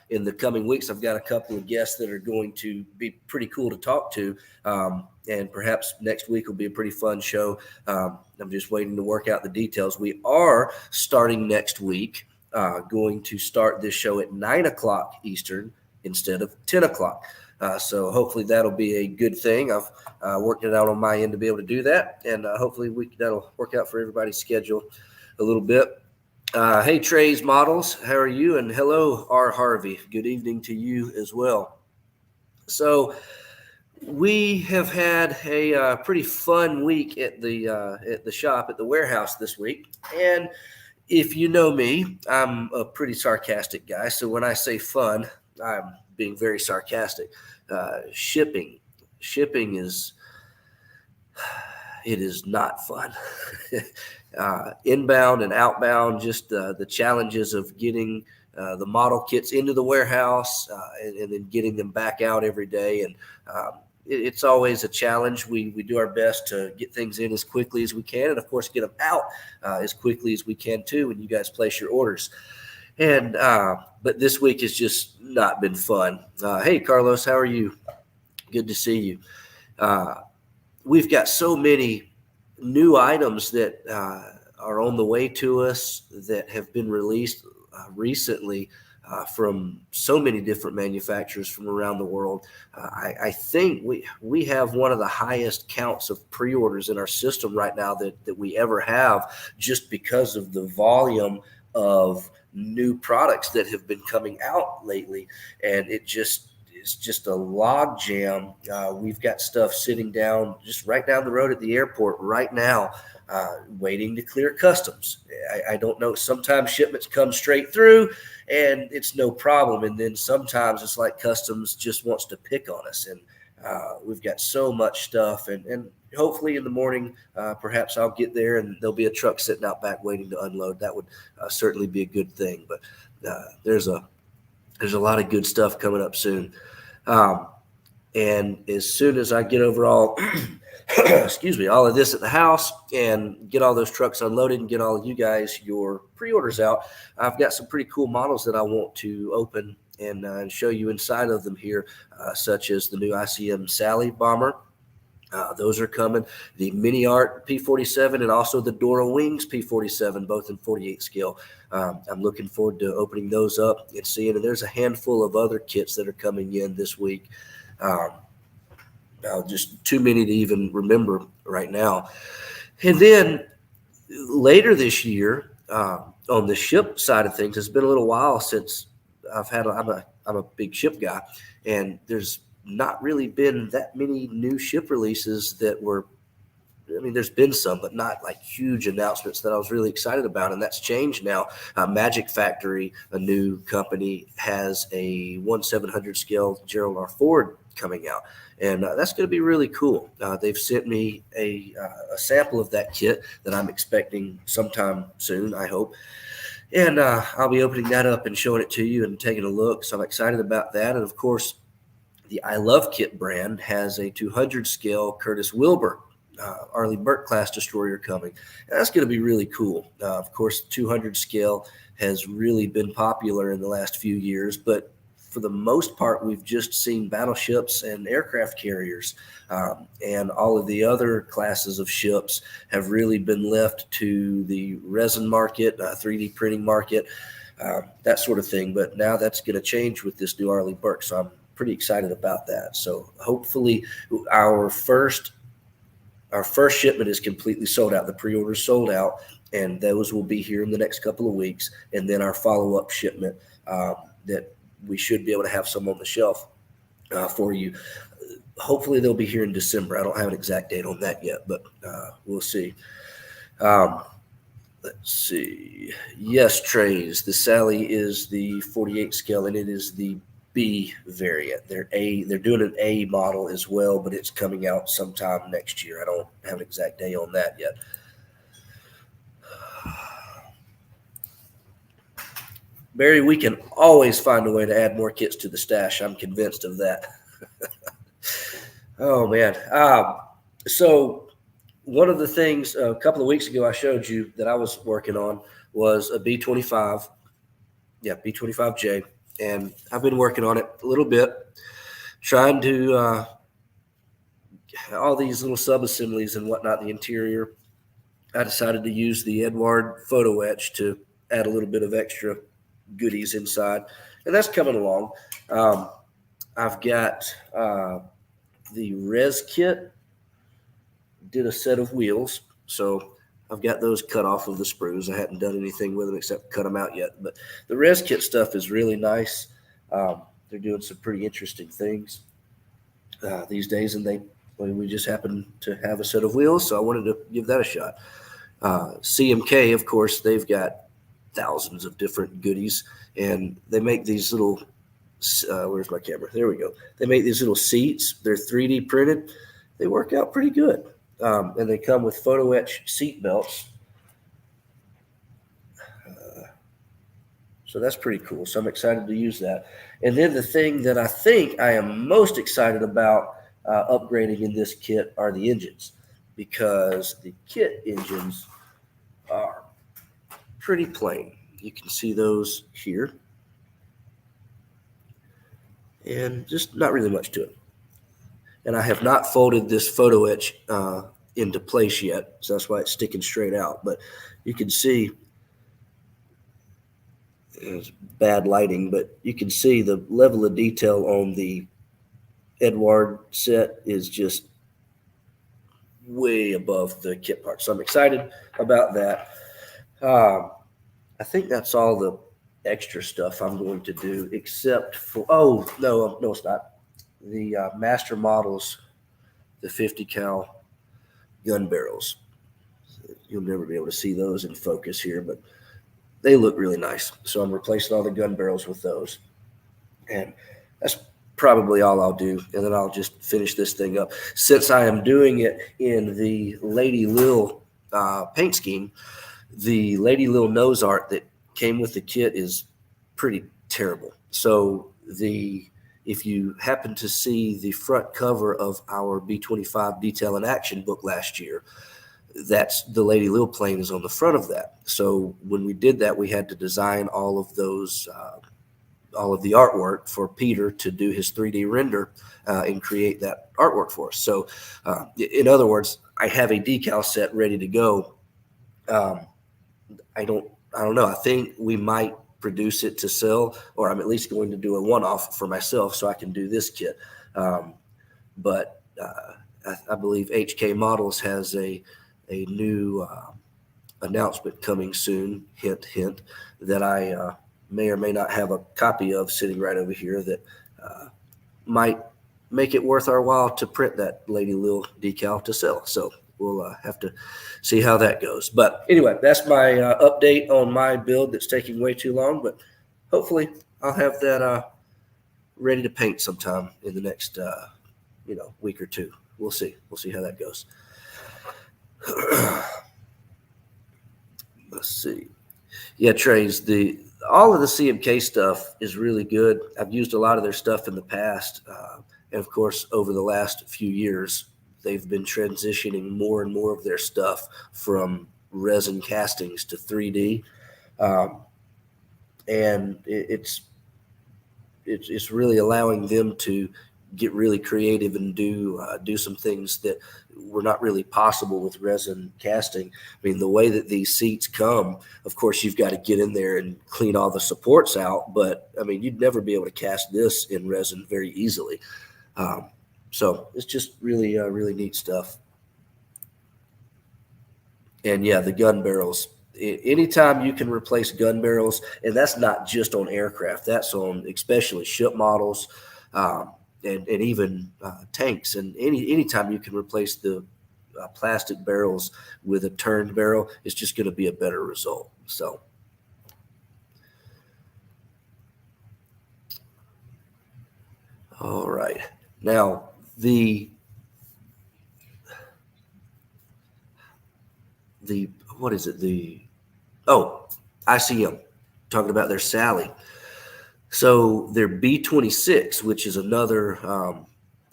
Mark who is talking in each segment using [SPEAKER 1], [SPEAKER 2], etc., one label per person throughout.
[SPEAKER 1] in the coming weeks. I've got a couple of guests that are going to be pretty cool to talk to. And perhaps next week will be a pretty fun show. I'm just waiting to work out the details. We are starting next week, going to start this show at 9 o'clock Eastern instead of 10 o'clock. So hopefully that'll be a good thing. I've worked it out on my end to be able to do that, and hopefully that'll work out for everybody's schedule a little bit. Hey, Trey's Models, how are you? And hello, R. Harvey. Good evening to you as well. So we have had a pretty fun week at the shop, at the warehouse this week. And if you know me, I'm a pretty sarcastic guy. So when I say fun, I'm being very sarcastic. Shipping is not fun. Inbound and outbound, just the challenges of getting the model kits into the warehouse and then getting them back out every day. And it's always a challenge. We do our best to get things in as quickly as we can, and of course get them out as quickly as we can too when you guys place your orders. And but this week has just not been fun. Hey, Carlos, how are you? Good to see you. We've got so many new items that are on the way to us that have been released recently from so many different manufacturers from around the world. I think we have one of the highest counts of pre-orders in our system right now that we ever have, just because of the volume of new products that have been coming out lately. And it's just a log jam. We've got stuff sitting down just right down the road at the airport right now, waiting to clear customs. I don't know. Sometimes shipments come straight through and it's no problem. And then sometimes it's like customs just wants to pick on us. And we've got so much stuff. And hopefully in the morning, perhaps I'll get there and there'll be a truck sitting out back waiting to unload. That would certainly be a good thing. But there's a lot of good stuff coming up soon. And as soon as I get over all all of this at the house and get all those trucks unloaded and get all of you guys your pre-orders out, I've got some pretty cool models that I want to open and show you inside of them here, such as the new ICM Sally bomber. Those are coming. The Mini Art P47 and also the Dora Wings P47, both in 48 scale. I'm looking forward to opening those up and seeing. And there's a handful of other kits that are coming in this week. Just too many to even remember right now. And then later this year, on the ship side of things, it's been a little while since I'm a big ship guy, and there's not really been that many new ship releases that were, there's been some, but not like huge announcements that I was really excited about. And that's changed now. Magic Factory, a new company, has a 1/700 scale Gerald R. Ford coming out. And that's going to be really cool. They've sent me a sample of that kit that I'm expecting sometime soon, I hope. And I'll be opening that up and showing it to you and taking a look. So I'm excited about that. And of course, the I Love Kit brand has a 200 scale Curtis Wilbur Arleigh Burke class destroyer coming. And that's going to be really cool. Of course, 200 scale has really been popular in the last few years, but for the most part, we've just seen battleships and aircraft carriers, and all of the other classes of ships have really been left to the resin market, 3D printing market, that sort of thing. But now that's going to change with this new Arleigh Burke, so I'm pretty excited about that. So hopefully our first shipment is completely sold out. The pre-orders sold out, and those will be here in the next couple of weeks. And then our follow-up shipment that we should be able to have some on the shelf for you. Hopefully they'll be here in December. I don't have an exact date on that yet, but we'll see. Let's see. Yes, Trays. The Sally is the 48 scale, and it is the B variant. They're doing an A model as well, but it's coming out sometime next year. I don't have an exact day on that yet. Barry, we can always find a way to add more kits to the stash. I'm convinced of that. Oh, man. So one of the things a couple of weeks ago I showed you that I was working on was a B25. Yeah, B25J. And I've been working on it a little bit, trying to all these little sub-assemblies and whatnot, the interior. I decided to use the Eduard photo etch to add a little bit of extra goodies inside, and that's coming along. I've got the res kit, did a set of wheels, so I've got those cut off of the sprues. I hadn't done anything with them except cut them out yet, but the res kit stuff is really nice. They're doing some pretty interesting things these days, and we just happen to have a set of wheels, so I wanted to give that a shot. CMK, of course, they've got thousands of different goodies, and they make these little where's my camera? There we go. They make these little seats. They're 3D printed. They work out pretty good, and they come with photo etch seat belts. So that's pretty cool. So I'm excited to use that. And then the thing that I think I am most excited about upgrading in this kit are the engines, because the kit engines are pretty plain. You can see those here, and just not really much to it. And I have not folded this photo etch into place yet, so that's why it's sticking straight out. But you can see, it's bad lighting, but you can see the level of detail on the Eduard set is just way above the kit part. So I'm excited about that. I think that's all the extra stuff I'm going to do, except for, no, it's not. The Master Models, the 50 cal gun barrels. You'll never be able to see those in focus here, but they look really nice. So I'm replacing all the gun barrels with those. And that's probably all I'll do. And then I'll just finish this thing up. Since I am doing it in the Lady Lil paint scheme, the Lady Lil nose art that came with the kit is pretty terrible. So if you happen to see the front cover of our B-25 Detail in Action book last year, that's the Lady Lil plane is on the front of that. So when we did that, we had to design all of those, all of the artwork for Peter to do his 3D render and create that artwork for us. So in other words, I have a decal set ready to go. I don't know. I think we might produce it to sell, or I'm at least going to do a one-off for myself so I can do this kit. But I believe HK Models has a new announcement coming soon, hint, hint, that I may or may not have a copy of sitting right over here that might make it worth our while to print that Lady Lil decal to sell. So we'll have to see how that goes. But anyway, that's my update on my build that's taking way too long, but hopefully I'll have that ready to paint sometime in the next week or two. We'll see. We'll see how that goes. Let's see. Yeah, Trace, all of the CMK stuff is really good. I've used a lot of their stuff in the past. And of course, over the last few years, they've been transitioning more and more of their stuff from resin castings to 3D. And it's really allowing them to get really creative and do some things that were not really possible with resin casting. I mean, the way that these seats come, of course, you've got to get in there and clean all the supports out. But I mean, you'd never be able to cast this in resin very easily. So it's just really, really neat stuff. And yeah, the gun barrels. Anytime you can replace gun barrels, and that's not just on aircraft, that's on especially ship models, and even tanks. And anytime you can replace the plastic barrels with a turned barrel, it's just going to be a better result. So, all right. Now, what is it? ICM, talking about their Sally. So their B-26, which is another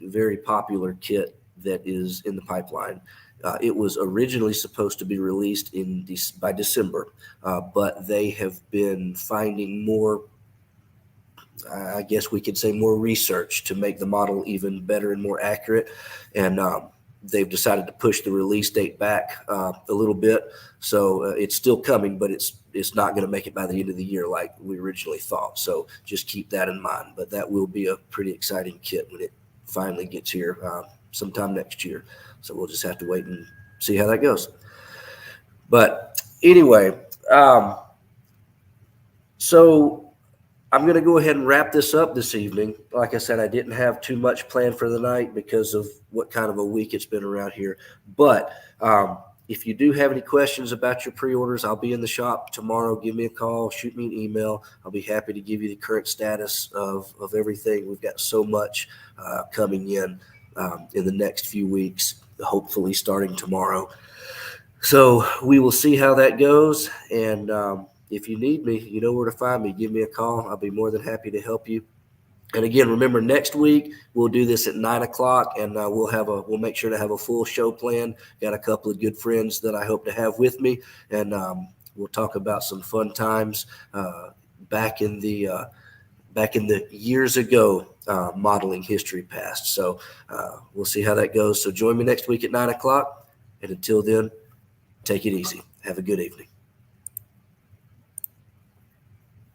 [SPEAKER 1] very popular kit that is in the pipeline. It was originally supposed to be released by December, but they have been finding more I guess we could say more research to make the model even better and more accurate. And they've decided to push the release date back a little bit. So it's still coming, but it's not going to make it by the end of the year like we originally thought. So just keep that in mind. But that will be a pretty exciting kit when it finally gets here sometime next year. So we'll just have to wait and see how that goes. But anyway, so I'm going to go ahead and wrap this up this evening. Like I said, I didn't have too much planned for the night because of what kind of a week it's been around here. But if you do have any questions about your pre-orders, I'll be in the shop tomorrow. Give me a call, shoot me an email. I'll be happy to give you the current status of everything. We've got so much coming in the next few weeks, hopefully starting tomorrow. So we will see how that goes. And if you need me, you know where to find me. Give me a call. I'll be more than happy to help you. And again, remember, next week we'll do this at 9:00, and we'll make sure to have a full show plan. Got a couple of good friends that I hope to have with me, and we'll talk about some fun times back in the years ago modeling history past. So we'll see how that goes. So join me next week at 9:00, and until then, take it easy. Have a good evening.